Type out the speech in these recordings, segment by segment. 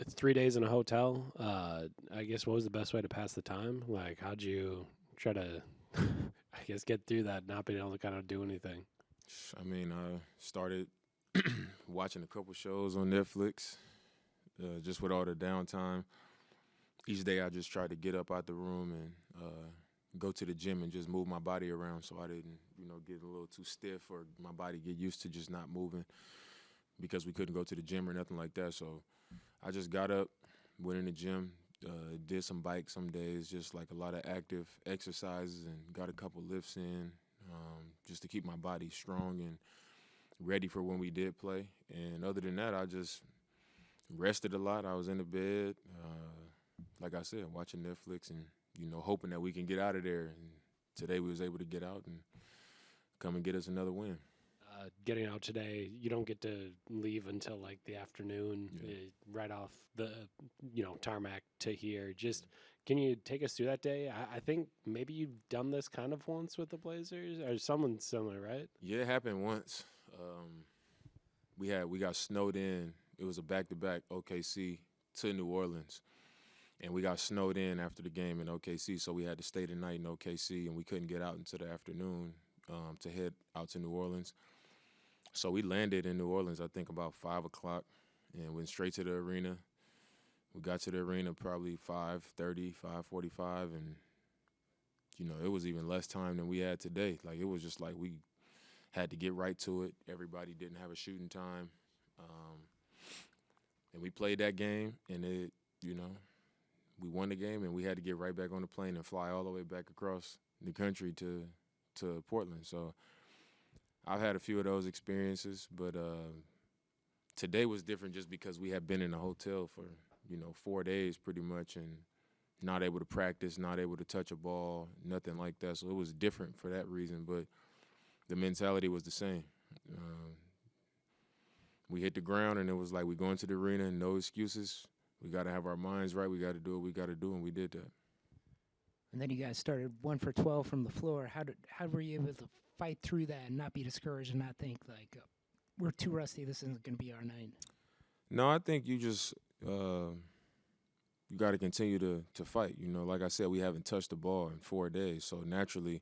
it's 3 days in a hotel. I guess what was the best way to pass the time? Like, how'd you try to, I guess, get through that, not being able to kind of do anything? I mean, I started watching a couple shows on Netflix, just with all the downtime. Each day, I just tried to get up out the room and go to the gym and just move my body around, so I didn't, get a little too stiff or my body get used to just not moving because we couldn't go to the gym or nothing like that. So I just got up, went in the gym, did some bikes some days, just like a lot of active exercises, and got a couple lifts in, just to keep my body strong and ready for when we did play. And other than that, I just rested a lot. I was in the bed, like I said, watching Netflix and hoping that we can get out of there. And today we was able to get out and come and get us another win. Getting out today, you don't get to leave until like the afternoon, Yeah. right off the tarmac to here. Just can you take us through that day? I think maybe you've done this kind of once with the Blazers or someone similar, right? Yeah, it happened once. We got snowed in. It was a back-to-back OKC to New Orleans, and we got snowed in after the game in OKC, so we had to stay the night in OKC, and we couldn't get out until the afternoon to head out to New Orleans. So we landed in New Orleans, I think, about 5 o'clock and went straight to the arena. We got to the arena probably 5:30, 5:45, and, it was even less time than we had today. Like, it was just like we had to get right to it. Everybody didn't have a shooting time. And we played that game, and we won the game, and we had to get right back on the plane and fly all the way back across the country to Portland. So I've had a few of those experiences, but today was different just because we had been in a hotel for, 4 days pretty much and not able to practice, not able to touch a ball, nothing like that. So it was different for that reason, but the mentality was the same. We hit the ground, and it was like we go into the arena, no excuses. We got to have our minds right. We got to do what we got to do, and we did that. And then you guys started 1 for 12 from the floor. How were you able to fight through that and not be discouraged and not think like we're too rusty, this isn't going to be our night? No, I think you just you got to continue to fight. Like I said, we haven't touched the ball in 4 days, so naturally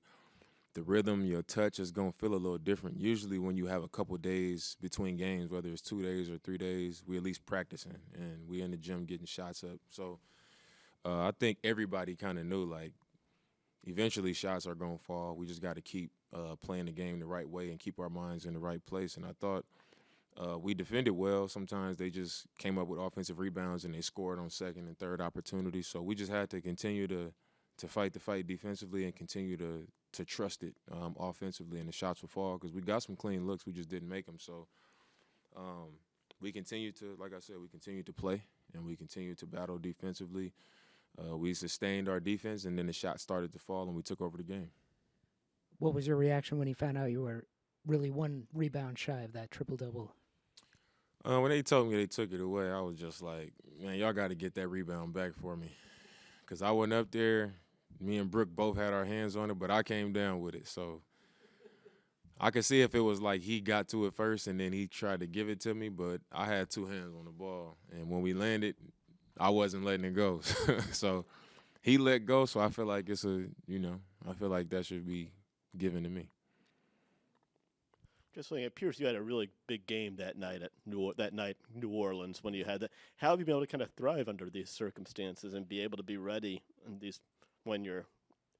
the rhythm, your touch is going to feel a little different. Usually when you have a couple days between games, whether it's 2 days or 3 days, we at least practicing, and we in the gym getting shots up. So I think everybody kind of knew, like, eventually shots are going to fall. We just got to keep playing the game the right way and keep our minds in the right place. And I thought we defended well. Sometimes they just came up with offensive rebounds and they scored on second and third opportunities. So we just had to continue to fight the fight defensively and continue to trust it offensively, and the shots would fall because we got some clean looks. We just didn't make them. So we continue to, like I said, we continue to play, and we continue to battle defensively. We sustained our defense, and then the shots started to fall, and we took over the game. What was your reaction when you found out you were really 1 rebound shy of that triple-double? When they told me they took it away, I was just like, man, y'all got to get that rebound back for me. Because I went up there, me and Brooke both had our hands on it, but I came down with it. So I could see if it was like he got to it first and then he tried to give it to me, but I had 2 hands on the ball. And when we landed, I wasn't letting it go. So he let go, so I feel like I feel like that should be given to me. Just saying, it appears you had a really big game that night New Orleans when you had that. How have you been able to kind of thrive under these circumstances and be able to be ready when you're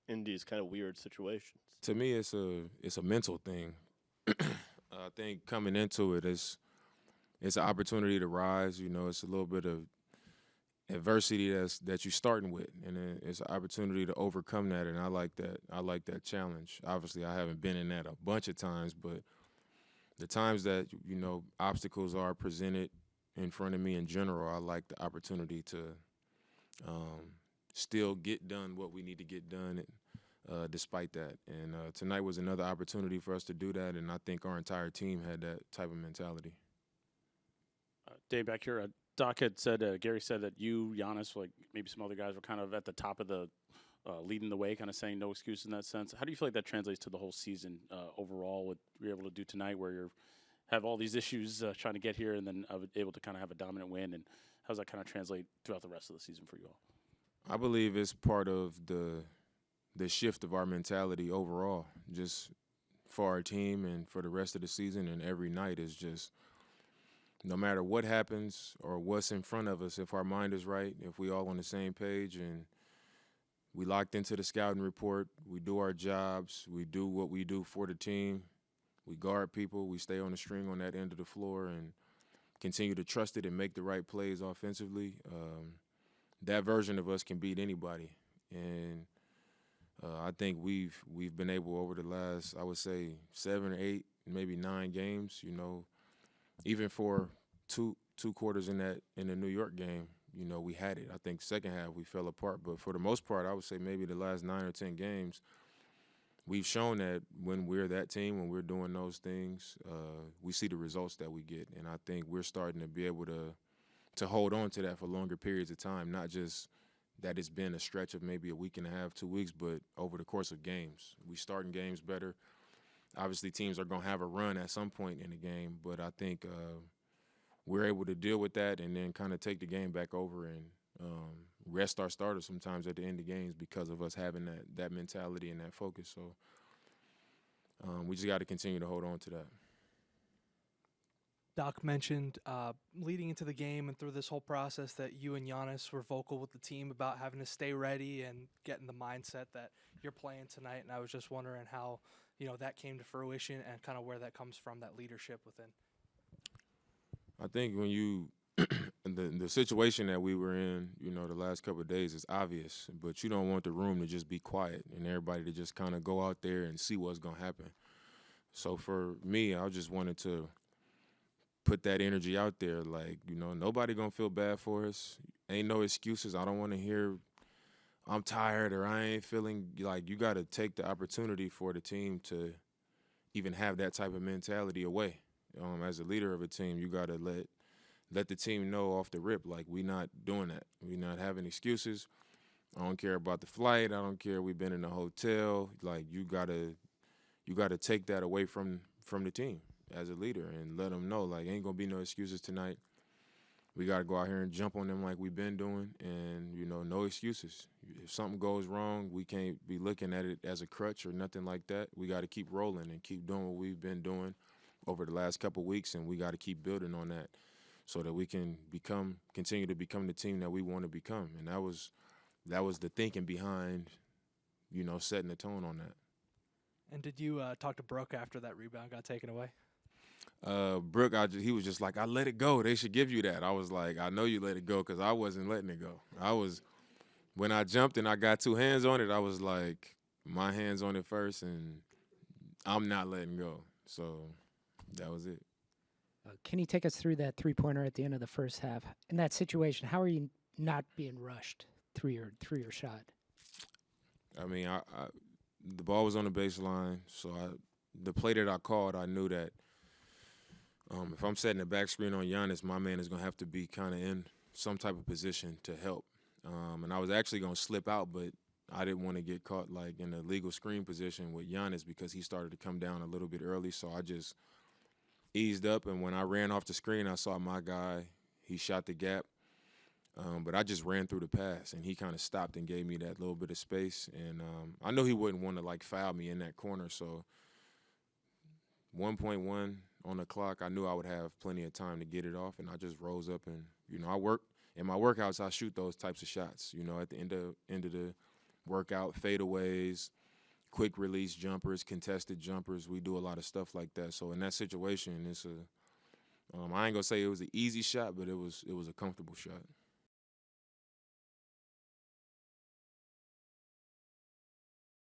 in these kind of weird situations? To me, it's a mental thing. I think coming into it, it's an opportunity to rise. It's a little bit of adversity that you're starting with, and it's an opportunity to overcome that. And I like that. I like that challenge. Obviously, I haven't been in that a bunch of times, but the times that obstacles are presented in front of me in general, I like the opportunity to still get done what we need to get done despite that. And tonight was another opportunity for us to do that, and I think our entire team had that type of mentality. Dave, back here, Doc had said, Gary said that you, Giannis, like maybe some other guys were kind of at the top of the leading the way, kind of saying no excuse in that sense. How do you feel like that translates to the whole season overall, what you're able to do tonight where you have all these issues trying to get here and then able to kind of have a dominant win and How does that kind of translate throughout the rest of the season for you all? I believe it's part of the shift of our mentality overall, just for our team and for the rest of the season and every night is just no matter what happens or what's in front of us, if our mind is right, if we all on the same page and we locked into the scouting report, we do our jobs, we do what we do for the team, we guard people, we stay on the string on that end of the floor and continue to trust it and make the right plays offensively, that version of us can beat anybody. And I think we've been able over the last, I would say, 7 or 8, maybe 9 games, even for two quarters in the New York game, we had it. I think second half we fell apart. But for the most part, I would say maybe the last 9 or 10 games, we've shown that when we're that team, when we're doing those things, we see the results that we get. And I think we're starting to be able to hold on to that for longer periods of time, not just that it's been a stretch of maybe a week and a half, 2 weeks, but over the course of games. We starting games better. Obviously, teams are going to have a run at some point in the game, but I think we're able to deal with that and then kind of take the game back over and rest our starters sometimes at the end of games because of us having that mentality and that focus. So we just got to continue to hold on to that. Doc mentioned leading into the game and through this whole process that you and Giannis were vocal with the team about having to stay ready and getting the mindset that you're playing tonight. And I was just wondering how, that came to fruition and kind of where that comes from, that leadership within. I think when you the situation that we were in, the last couple of days is obvious, but you don't want the room to just be quiet and everybody to just kind of go out there and see what's going to happen. So for me, I just wanted to put that energy out there. Like, nobody going to feel bad for us. Ain't no excuses. I don't want to hear I'm tired or I ain't feeling like you got to take the opportunity for the team to even have that type of mentality away. As a leader of a team, you got to let the team know off the rip, like we not doing that. We not having excuses. I don't care about the flight. I don't care we've been in a hotel. Like you got to take that away from the team as a leader and let them know, like, ain't going to be no excuses tonight. We got to go out here and jump on them like we've been doing and, no excuses. If something goes wrong, we can't be looking at it as a crutch or nothing like that. We got to keep rolling and keep doing what we've been doing over the last couple of weeks, and we got to keep building on that so that we can continue to become the team that we want to become. And that was the thinking behind, setting the tone on that. And did you talk to Brooke after that rebound got taken away? Brooke, he was just like, I let it go. They should give you that. I was like, I know you let it go because I wasn't letting it go. When I jumped and I got 2 hands on it, I was like, my hands on it first, and I'm not letting go. So that was it. Can you take us through that three-pointer at the end of the first half? In that situation, how are you not being rushed through your shot? I mean, the ball was on the baseline, so the play that I called, I knew that if I'm setting the back screen on Giannis, my man is going to have to be kind of in some type of position to help. And I was actually going to slip out, but I didn't want to get caught like in a legal screen position with Giannis because he started to come down a little bit early. So I just eased up, and when I ran off the screen, I saw my guy. He shot the gap, but I just ran through the pass, and he kind of stopped and gave me that little bit of space. And I know he wouldn't want to like foul me in that corner, so 1.1 on the clock, I knew I would have plenty of time to get it off, and I just rose up and, I work. In my workouts, I shoot those types of shots, at the end of the workout, fadeaways, quick release jumpers, contested jumpers. We do a lot of stuff like that. So in that situation, it's I ain't gonna say it was an easy shot, but it was a comfortable shot.